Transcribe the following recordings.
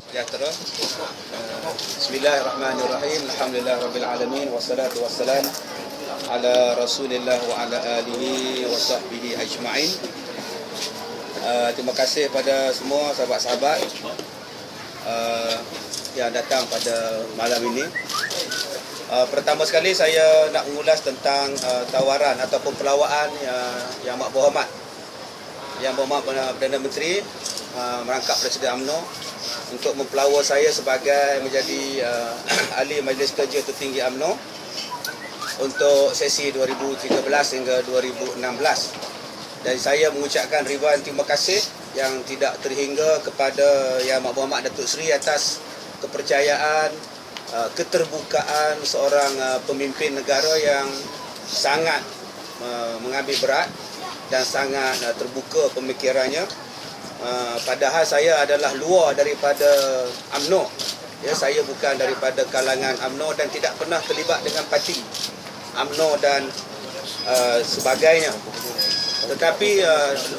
sejahtera. Bismillahirrahmanirrahim. Alhamdulillahirabbil alamin wassalatu wassalam ala Rasulillah wa ala alihi wa sahbihi ajma'in. Terima kasih pada semua sahabat-sahabat yang datang pada malam ini. Pertama sekali saya nak mengulas tentang tawaran ataupun pelawaan yang Yang Berhormat Perdana Menteri merangkap Presiden UMNO untuk mempelawa saya sebagai menjadi ahli Majlis Kerja Tertinggi UMNO untuk sesi 2013 hingga 2016. Dan saya mengucapkan ribuan terima kasih yang tidak terhingga kepada Yang Berhormat Datuk Seri atas kepercayaan, keterbukaan seorang pemimpin negara yang sangat mengambil berat dan sangat terbuka pemikirannya. Padahal saya adalah luar daripada UMNO. Ya, saya bukan daripada kalangan UMNO dan tidak pernah terlibat dengan parti UMNO dan sebagainya. Tetapi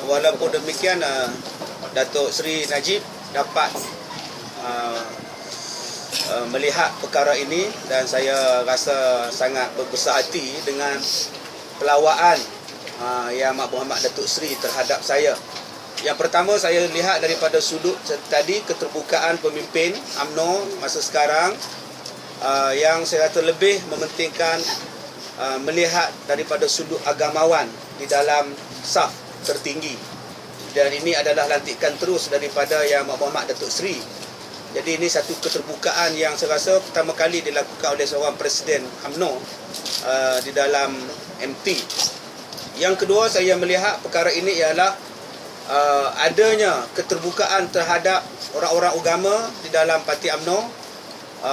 walaupun demikian, Datuk Seri Najib dapat melihat perkara ini dan saya rasa sangat berbesar hati dengan pelawaan Yang Berhormat Datuk Seri terhadap saya. Yang pertama, saya lihat daripada sudut tadi keterbukaan pemimpin UMNO masa sekarang yang saya kata lebih mementingkan melihat daripada sudut agamawan di dalam saf tertinggi. Dan ini adalah lantikan terus daripada Yang Berhormat Datuk Seri. Jadi ini satu keterbukaan yang saya rasa pertama kali dilakukan oleh seorang Presiden UMNO di dalam MT. Yang kedua, saya melihat perkara ini ialah adanya keterbukaan terhadap orang-orang agama di dalam parti UMNO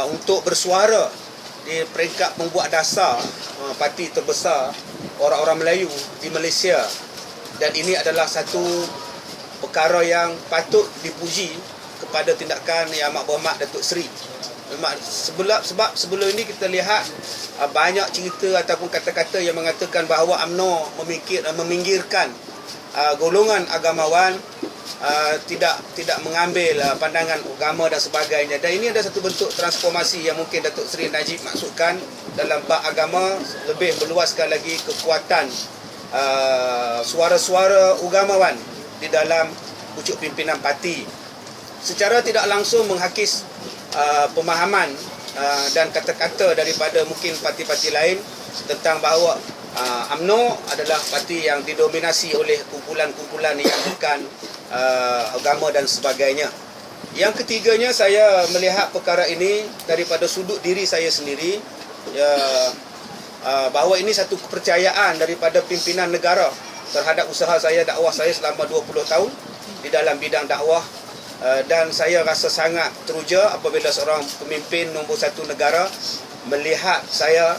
untuk bersuara di peringkat pembuat dasar parti terbesar orang-orang Melayu di Malaysia. Dan ini adalah satu perkara yang patut dipuji kepada tindakan Yang Berhormat Datuk Seri. Sebab sebelum ini kita lihat banyak cerita ataupun kata-kata yang mengatakan bahawa UMNO meminggirkan golongan agamawan, tidak mengambil pandangan agama dan sebagainya. Dan ini ada satu bentuk transformasi yang mungkin Datuk Seri Najib maksudkan dalam bab agama, lebih meluaskan lagi kekuatan suara-suara agamawan di dalam pucuk pimpinan parti, secara tidak langsung menghakis pemahaman dan kata-kata daripada mungkin parti-parti lain tentang bahawa UMNO adalah parti yang didominasi oleh kumpulan-kumpulan yang bukan agama dan sebagainya. Yang ketiganya, saya melihat perkara ini daripada sudut diri saya sendiri, bahawa ini satu kepercayaan daripada pimpinan negara terhadap usaha saya, dakwah saya selama 20 tahun di dalam bidang dakwah. Dan saya rasa sangat teruja apabila seorang pemimpin nombor satu negara melihat saya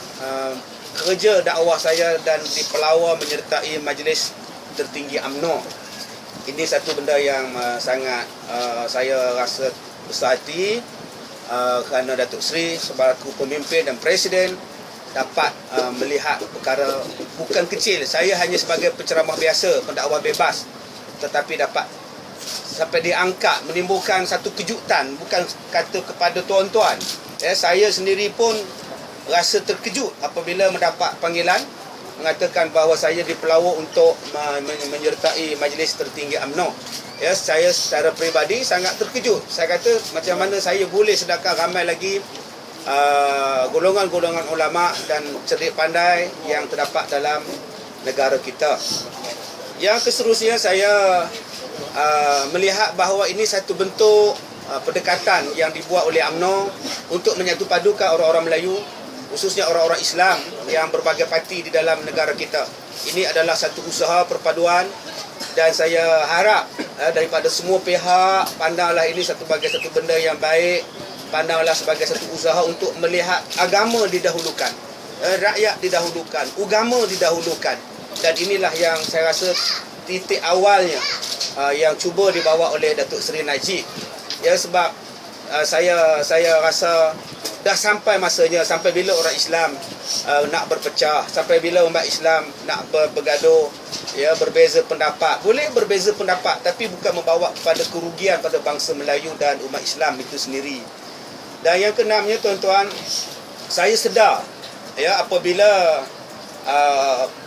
kerja dakwah saya dan dipelawa menyertai Majlis Tertinggi UMNO. Ini satu benda yang sangat saya rasa besar hati kerana Datuk Seri sebagai pemimpin dan Presiden dapat melihat perkara bukan kecil. Saya hanya sebagai penceramah biasa, pendakwah bebas, tetapi dapat sampai diangkat, menimbulkan satu kejutan, bukan kata kepada tuan-tuan. Saya sendiri pun rasa terkejut apabila mendapat panggilan mengatakan bahawa saya dipelawa untuk menyertai Majlis Tertinggi UMNO. Saya secara peribadi sangat terkejut. Saya kata macam mana saya boleh, sedangkan ramai lagi golongan-golongan ulama dan cerdik pandai yang terdapat dalam negara kita. Yang seterusnya, saya melihat bahawa ini satu bentuk pendekatan yang dibuat oleh UMNO untuk menyatupadukan orang-orang Melayu, khususnya orang-orang Islam yang berbagai parti di dalam negara kita. Ini adalah satu usaha perpaduan dan saya harap daripada semua pihak pandanglah ini sebagai satu benda yang baik, pandanglah sebagai satu usaha untuk melihat agama didahulukan, rakyat didahulukan, agama didahulukan. Dan inilah yang saya rasa titik awalnya yang cuba dibawa oleh Datuk Seri Najib. Sebab saya rasa dah sampai masanya, sampai bila orang Islam nak berpecah, sampai bila umat Islam nak bergaduh, ya, berbeza pendapat. Boleh berbeza pendapat, tapi bukan membawa kepada kerugian pada bangsa Melayu dan umat Islam itu sendiri. Dan yang keenamnya, tuan-tuan, saya sedar, ya, apabila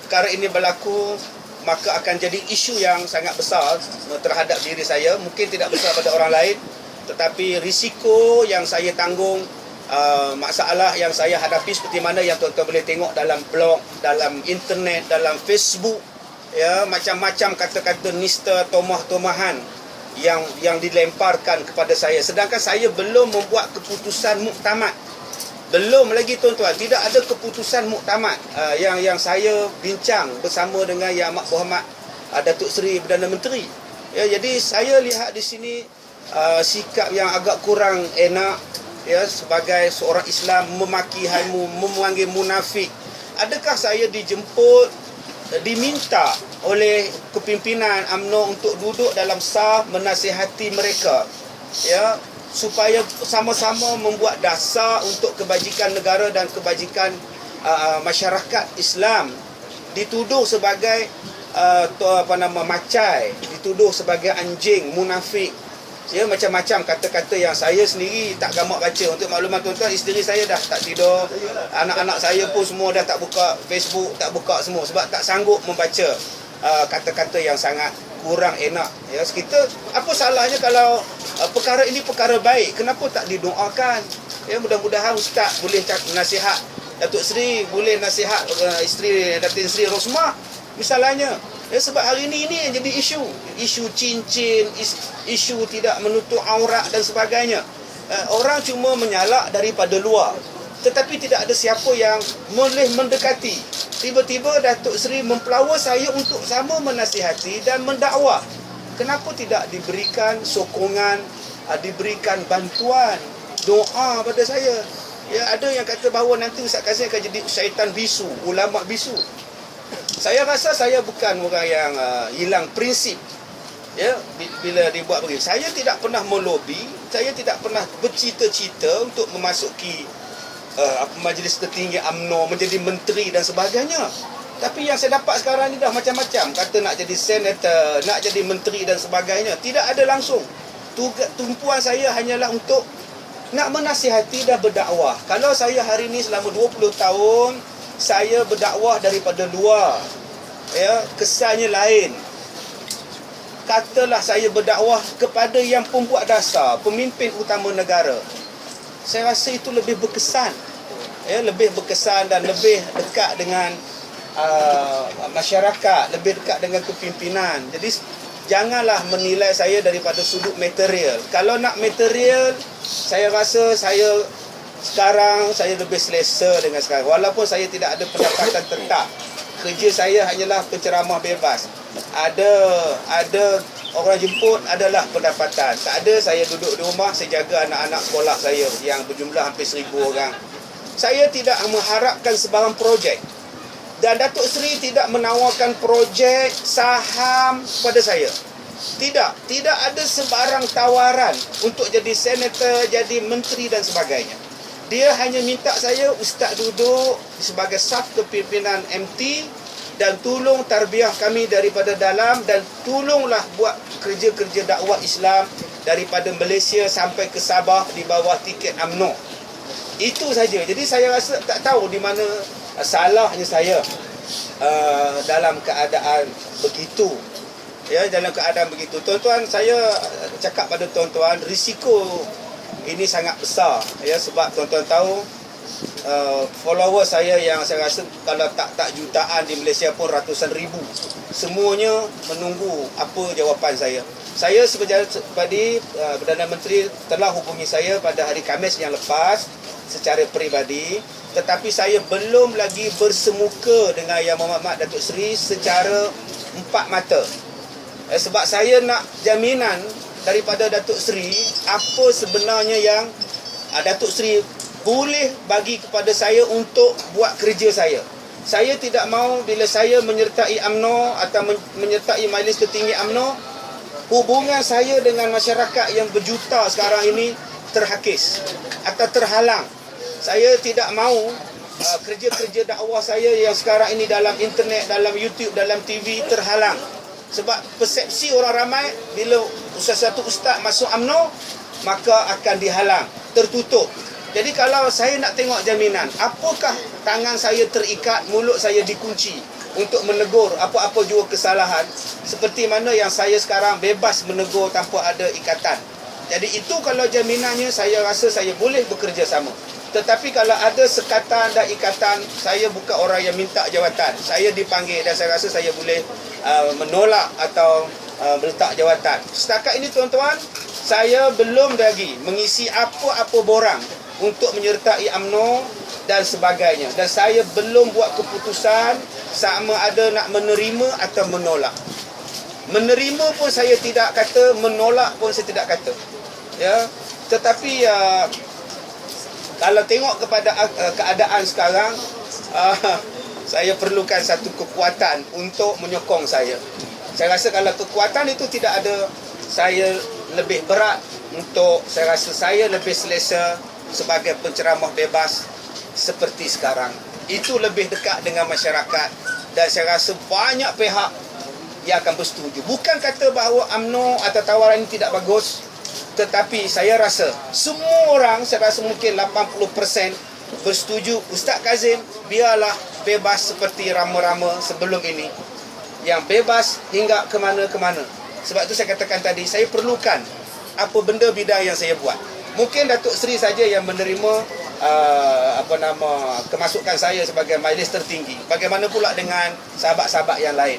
perkara ini berlaku, maka akan jadi isu yang sangat besar terhadap diri saya. Mungkin tidak besar pada orang lain, tetapi risiko yang saya tanggung, masalah yang saya hadapi seperti mana yang tuan-tuan boleh tengok dalam blog, dalam internet, dalam Facebook, ya, macam-macam kata-kata nista, tomah-tomahan yang dilemparkan kepada saya, sedangkan saya belum membuat keputusan muktamad. Belum lagi, tuan-tuan, tidak ada keputusan muktamad yang saya bincang bersama dengan Yang Amat Berhormat Datuk Seri Perdana Menteri. Ya, jadi saya lihat di sini sikap yang agak kurang enak, ya, sebagai seorang Islam memaki haimu, memanggil munafik. Adakah saya dijemput, diminta oleh kepimpinan UMNO untuk duduk dalam saf menasihati mereka, ya, supaya sama-sama membuat dasar untuk kebajikan negara dan kebajikan masyarakat Islam? Dituduh sebagai macai, dituduh sebagai anjing, munafik, ya, macam-macam kata-kata yang saya sendiri tak gamak baca. Untuk makluman tuan-tuan, isteri saya dah tak tidur, anak-anak saya pun semua dah tak buka Facebook, tak buka semua, sebab tak sanggup membaca kata-kata yang sangat kurang enak. Ya, kita, apa salahnya kalau perkara ini perkara baik, kenapa tak didoakan? Ya, mudah-mudahan Ustaz boleh nasihat Datuk Seri, boleh nasihat isteri Datin Seri Rosmah misalnya. Ya, sebab hari ini yang jadi isu cincin, isu tidak menutup aurat dan sebagainya. Orang cuma menyalak daripada luar, tetapi tidak ada siapa yang boleh mendekati. Tiba-tiba Datuk Seri mempelawa saya untuk sama menasihati dan mendakwa. Kenapa tidak diberikan sokongan, diberikan bantuan, doa pada saya? Ya, ada yang kata bahawa nanti Ustaz Kazim akan jadi syaitan bisu, ulama bisu. Saya rasa saya bukan orang yang hilang prinsip. Ya, bila dibuat begini, saya tidak pernah melobi, saya tidak pernah bercita-cita untuk memasuki majlis tertinggi UMNO, menjadi menteri dan sebagainya. Tapi yang saya dapat sekarang ni dah macam-macam. Kata nak jadi senator, nak jadi menteri dan sebagainya. Tidak ada langsung. Tumpuan saya hanyalah untuk nak menasihati dan berdakwah. Kalau saya hari ni selama 20 tahun saya berdakwah daripada luar, ya, kesannya lain. Katalah saya berdakwah kepada yang pembuat dasar, pemimpin utama negara, saya rasa itu lebih berkesan, ya, lebih berkesan dan lebih dekat dengan masyarakat, lebih dekat dengan kepimpinan. Jadi janganlah menilai saya daripada sudut material. Kalau nak material, saya rasa saya sekarang saya lebih selesa dengan sekarang. Walaupun saya tidak ada pendapatan tetap, kerja saya hanyalah penceramah bebas. Ada orang jemput adalah pendapatan. Tak ada, saya duduk di rumah, saya jaga anak-anak sekolah saya yang berjumlah hampir 1,000 orang. Saya tidak mengharapkan sebarang projek. Dan Datuk Seri tidak menawarkan projek saham pada saya. Tidak ada sebarang tawaran untuk jadi senator, jadi menteri dan sebagainya. Dia hanya minta saya, Ustaz duduk sebagai saf kepimpinan MT dan tolong tarbiyah kami daripada dalam, dan tolonglah buat kerja-kerja dakwah Islam daripada Malaysia sampai ke Sabah di bawah tiket UMNO. Itu saja. Jadi saya rasa tak tahu di mana salahnya saya dalam keadaan begitu. Ya, dalam keadaan begitu. Tuan-tuan, saya cakap pada tuan-tuan, risiko ini sangat besar, ya, sebab tuan-tuan tahu follower saya yang saya rasa kalau tak jutaan di Malaysia pun ratusan ribu, semuanya menunggu apa jawapan saya. Saya sebagai Perdana Menteri telah hubungi saya pada hari Khamis yang lepas secara peribadi, tetapi saya belum lagi bersemuka dengan Yang Berhormat Datuk Seri secara empat mata. Sebab saya nak jaminan daripada Datuk Seri apa sebenarnya yang Datuk Seri boleh bagi kepada saya untuk buat kerja saya. Saya tidak mahu bila saya menyertai UMNO atau menyertai Majlis Tertinggi UMNO, hubungan saya dengan masyarakat yang berjuta sekarang ini terhakis atau terhalang. Saya tidak mahu kerja-kerja dakwah saya yang sekarang ini dalam internet, dalam YouTube, dalam TV terhalang. Sebab persepsi orang ramai bila satu ustaz masuk UMNO, maka akan dihalang, tertutup. Jadi kalau saya nak tengok jaminan, apakah tangan saya terikat, mulut saya dikunci untuk menegur apa-apa jua kesalahan, seperti mana yang saya sekarang bebas menegur tanpa ada ikatan. Jadi itu kalau jaminannya, saya rasa saya boleh bekerja sama. Tetapi kalau ada sekatan dan ikatan, saya bukan orang yang minta jawatan. Saya dipanggil dan saya rasa saya boleh menolak atau meletak jawatan. Setakat ini tuan-tuan, saya belum lagi mengisi apa-apa borang untuk menyertai UMNO dan sebagainya. Dan saya belum buat keputusan sama ada nak menerima atau menolak. Menerima pun saya tidak kata, menolak pun saya tidak kata. Ya, tetapi kalau tengok kepada keadaan sekarang, saya perlukan satu kekuatan untuk menyokong saya. Saya rasa kalau kekuatan itu tidak ada, saya lebih berat untuk, saya rasa saya lebih selesa sebagai penceramah bebas seperti sekarang. Itu lebih dekat dengan masyarakat dan saya rasa banyak pihak yang akan bersetuju. Bukan kata bahawa UMNO atau tawaran ini tidak bagus, tetapi saya rasa semua orang, saya rasa mungkin 80% bersetuju Ustaz Kazim biarlah bebas seperti rama-rama sebelum ini, yang bebas hingga ke mana-ke-mana. Sebab itu saya katakan tadi, saya perlukan apa benda bidang yang saya buat. Mungkin Datuk Seri saja yang menerima kemasukan saya sebagai majlis tertinggi. Bagaimana pula dengan sahabat-sahabat yang lain?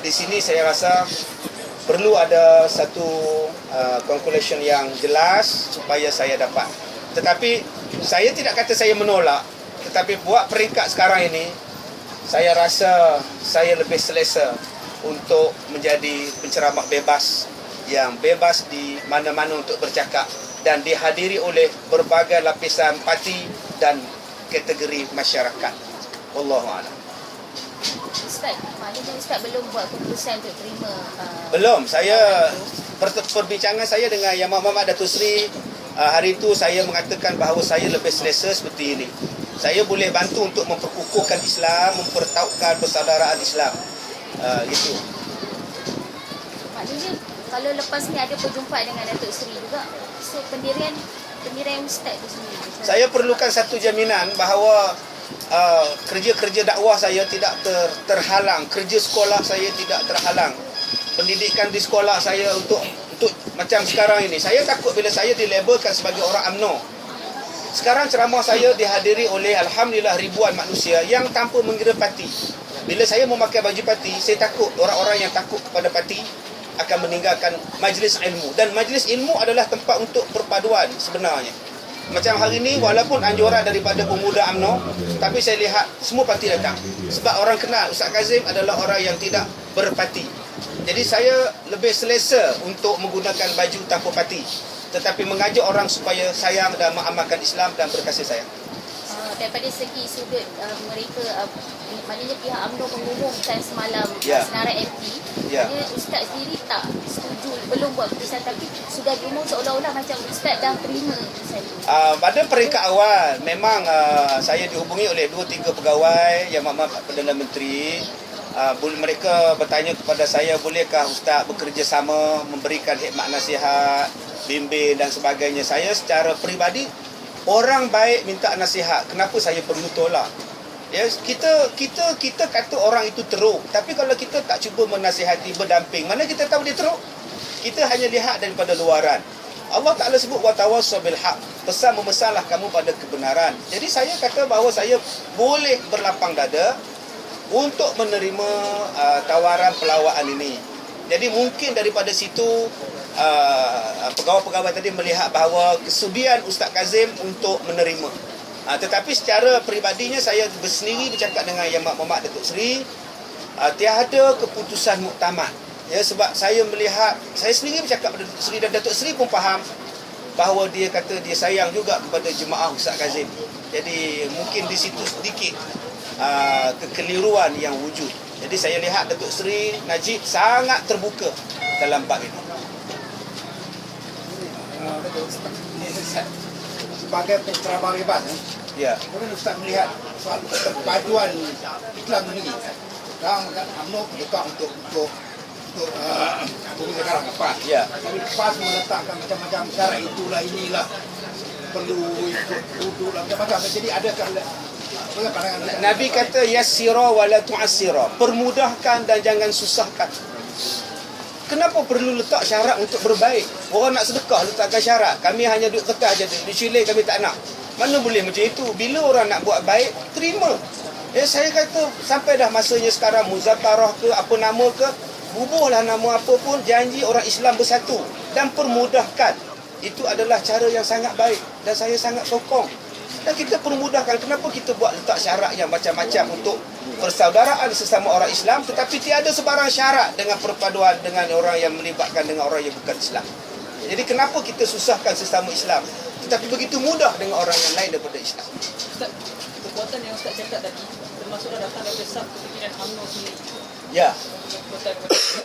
Di sini saya rasa perlu ada satu conclusion yang jelas supaya saya dapat. Tetapi saya tidak kata saya menolak, tetapi buat peringkat sekarang ini, saya rasa saya lebih selesa untuk menjadi penceramah bebas, yang bebas di mana-mana untuk bercakap dan dihadiri oleh berbagai lapisan parti dan kategori masyarakat. Wallahualam. Ustaz, maknanya Ustaz belum buat keputusan untuk terima? Belum. Saya perbincangan saya dengan Yang Muhammad Datuk Seri hari itu, saya mengatakan bahawa saya lebih selesa seperti ini. Saya boleh bantu untuk memperkukuhkan Islam, mempertautkan persaudaraan Islam. Itu. Maknanya kalau lepas ni ada perjumpaan dengan Datuk Seri juga, so pendirian Ustaz itu sendiri. Saya perlukan satu jaminan bahawa kerja-kerja dakwah saya tidak terhalang, kerja sekolah saya tidak terhalang, pendidikan di sekolah saya untuk macam sekarang ini. Saya takut bila saya dilabelkan sebagai orang UMNO. Sekarang ceramah saya dihadiri oleh alhamdulillah ribuan manusia yang tanpa mengira parti. Bila saya memakai baju parti, saya takut orang-orang yang takut kepada parti akan meninggalkan majlis ilmu. Dan majlis ilmu adalah tempat untuk perpaduan sebenarnya. Macam hari ini, walaupun anjuran daripada pemuda UMNO, tapi saya lihat semua parti datang. Sebab orang kenal Ustaz Kazim adalah orang yang tidak berparti. Jadi saya lebih selesa untuk menggunakan baju tanpa parti, tetapi mengajak orang supaya sayang dan mengamalkan Islam dan berkasih sayang. Daripada segi sudut mereka, maknanya pihak UMNO mengumumkan semalam senarai MT, maknanya Ustaz sendiri tak setuju, belum buat keputusan, tapi sudah diumum seolah-olah macam Ustaz dah terima keputusan. Pada peringkat awal memang saya dihubungi oleh 2-3 pegawai Yang Amat Perdana Menteri. Mereka bertanya kepada saya, bolehkah Ustaz bekerja sama, memberikan khidmat nasihat, bimbing dan sebagainya. Saya secara peribadi, orang baik minta nasihat, kenapa saya perlu tolak? Ya, kita kata orang itu teruk, tapi kalau kita tak cuba menasihati, berdamping, mana kita tahu dia teruk? Kita hanya lihat daripada luaran. Allah Ta'ala sebut wa tawassaw bil haq, pesan memesanlah kamu pada kebenaran. Jadi saya kata bahawa saya boleh berlapang dada untuk menerima tawaran pelawaan ini. Jadi mungkin daripada situ pegawai-pegawai tadi melihat bahawa kesudian Ustaz Kazim untuk menerima. Tetapi secara peribadinya saya bersendiri bercakap dengan Yang Muhammad Datuk Seri, tiada keputusan muktamad. Ya, sebab saya melihat, saya sendiri bercakap dengan Datuk Seri dan Datuk Seri pun faham bahawa dia kata dia sayang juga kepada jemaah Ustaz Kazim. Jadi mungkin di situ sedikit kekeliruan yang wujud. Jadi saya lihat Datuk Seri Najib sangat terbuka dalam bab ini. sebagai penceramah bebas. Ya. Kemudian Ustaz melihat soal paduan Islam ini. Sekarang UMNO buka untuk bumi sekarang PAS. Ya. Tapi PAS meletakkan macam-macam syarat itulah inilah perlu ikut duduk lah macam-macam. Jadi adakah pandangan Nabi kata yassira wa la tu'assira. Permudahkan dan jangan susahkan. Kenapa perlu letak syarat untuk berbaik? Orang nak sedekah letakkan syarat. Kami hanya duit kertas je, duit cilik kami tak nak. Mana boleh macam itu? Bila orang nak buat baik, terima. Saya kata sampai dah masanya sekarang muzakarah ke apa nama ke, bubuhlah nama apa pun, janji orang Islam bersatu dan permudahkan. Itu adalah cara yang sangat baik dan saya sangat sokong. Dan kita permudahkan. Kenapa kita buat letak syarat yang macam-macam untuk persaudaraan sesama orang Islam, tetapi tiada sebarang syarat dengan perpaduan dengan orang yang melibatkan dengan orang yang bukan Islam. Jadi kenapa kita susahkan sesama Islam, tetapi begitu mudah dengan orang yang lain daripada Islam? Ustaz, kekuatan yang Ustaz cakap tadi termasuklah datang daripada sub kepimpinan UMNO sendiri. Ya. Kekuatan untuk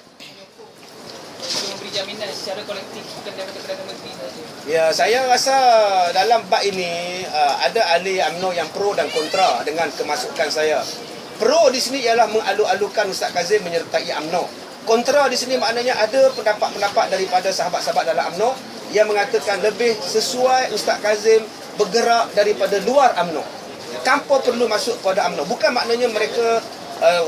memberi jaminan secara kolektif, bukan daripada Perdana Menteri saja. Ya, saya rasa dalam bab ini ada ahli UMNO yang pro dan kontra dengan kemasukan saya. Pro di sini ialah mengalu-alukan Ustaz Kazim menyertai UMNO. Kontra di sini maknanya ada pendapat-pendapat daripada sahabat-sahabat dalam UMNO yang mengatakan lebih sesuai Ustaz Kazim bergerak daripada luar UMNO tanpa perlu masuk kepada UMNO. Bukan maknanya mereka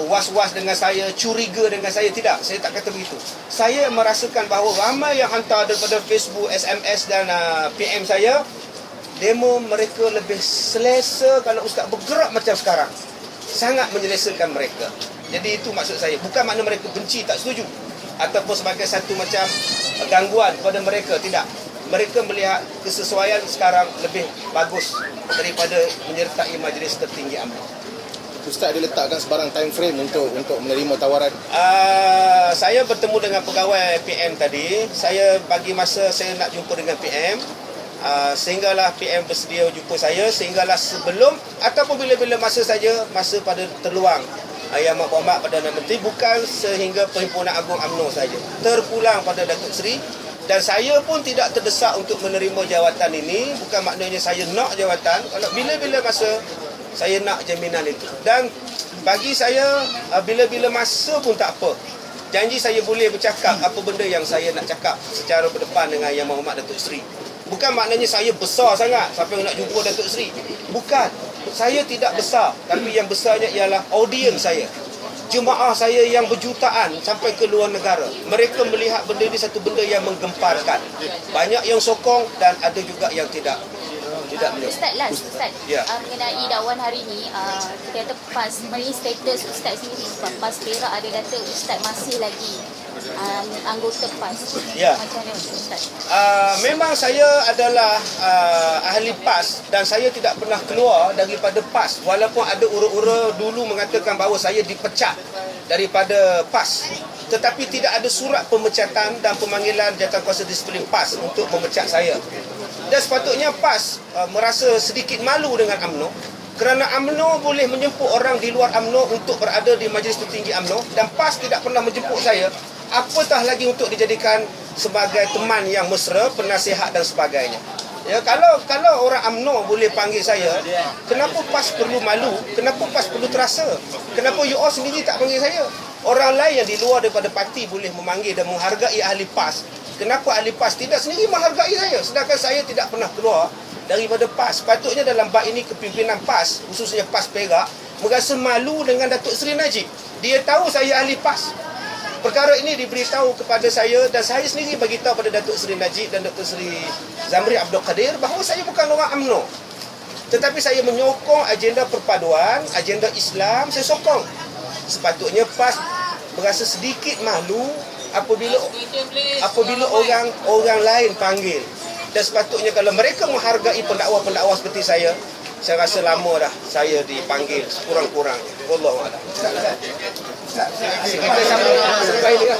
was-was dengan saya, curiga dengan saya. Tidak, saya tak kata begitu. Saya merasakan bahawa ramai yang hantar daripada Facebook, SMS dan PM saya, demo mereka lebih selesa kalau Ustaz bergerak macam sekarang. Sangat menyelesakan mereka. Jadi itu maksud saya. Bukan makna mereka benci, tak setuju, ataupun sebagai satu macam gangguan kepada mereka. Tidak. Mereka melihat kesesuaian sekarang lebih bagus daripada menyertai majlis tertinggi UMNO. Ustaz ada letakkan sebarang time frame untuk menerima tawaran? Saya bertemu dengan pegawai PM tadi. Saya bagi masa saya nak jumpa dengan PM. Sehinggalah PM bersedia jumpa saya. Sehinggalah sebelum ataupun bila-bila masa saja, masa pada terluang Yang Amat Perdana Menteri, bukan sehingga Perhimpunan Agung UMNO saja. Terpulang pada Datuk Seri. Dan saya pun tidak terdesak untuk menerima jawatan ini. Bukan maknanya saya nak jawatan. Kalau bila-bila masa saya nak jaminan itu. Dan bagi saya, bila-bila masa pun tak apa. Janji saya boleh bercakap apa benda yang saya nak cakap secara berdepan dengan Yang Berhormat Datuk Seri. Bukan maknanya saya besar sangat sampai nak jumpa Datuk Seri. Bukan. Saya tidak besar. Tapi yang besarnya ialah audiens saya. Jemaah saya yang berjutaan sampai ke luar negara. Mereka melihat benda ini satu benda yang menggemparkan. Banyak yang sokong dan ada juga yang tidak melihat. Ustaz, Ya. mengenai dakwan hari ni, kita kata PAS, sebenarnya status Ustaz sendiri, PAS Perak ada kata Ustaz masih lagi anggota PAS. Ya. Macam mana Ustaz? Memang saya adalah ahli PAS dan saya tidak pernah keluar daripada PAS, walaupun ada ura-ura dulu mengatakan bahawa saya dipecat daripada PAS, tetapi tidak ada surat pemecatan dan pemanggilan Jawatankuasa Disiplin PAS untuk memecat saya. Dan sepatutnya PAS merasa sedikit malu dengan UMNO kerana UMNO boleh menjemput orang di luar UMNO untuk berada di majlis tertinggi UMNO dan PAS tidak pernah menjemput saya, apatah lagi untuk dijadikan sebagai teman yang mesra, penasihat dan sebagainya. Ya, kalau orang UMNO boleh panggil saya, kenapa PAS perlu malu? Kenapa PAS perlu terasa? Kenapa you all sendiri tak panggil saya? Orang lain yang di luar daripada parti boleh memanggil dan menghargai ahli PAS. Kenapa ahli PAS tidak sendiri menghargai saya? Sedangkan saya tidak pernah keluar daripada PAS. Patutnya dalam bab ini kepimpinan PAS, khususnya PAS Perak, merasa malu dengan Datuk Seri Najib. Dia tahu saya ahli PAS. Perkara ini diberitahu kepada saya dan saya sendiri beritahu pada Datuk Seri Najib dan Datuk Seri Zamri Abdul Qadir bahawa saya bukan orang UMNO. Tetapi saya menyokong agenda perpaduan, agenda Islam, saya sokong. Sepatutnya PAS berasa sedikit malu apabila orang lain panggil. Dan sepatutnya kalau mereka menghargai pendakwa-pendakwa seperti saya rasa lama dah saya dipanggil sekurang-kurangnya. Wallahu a'lam. Kita sambung sampai ni lah.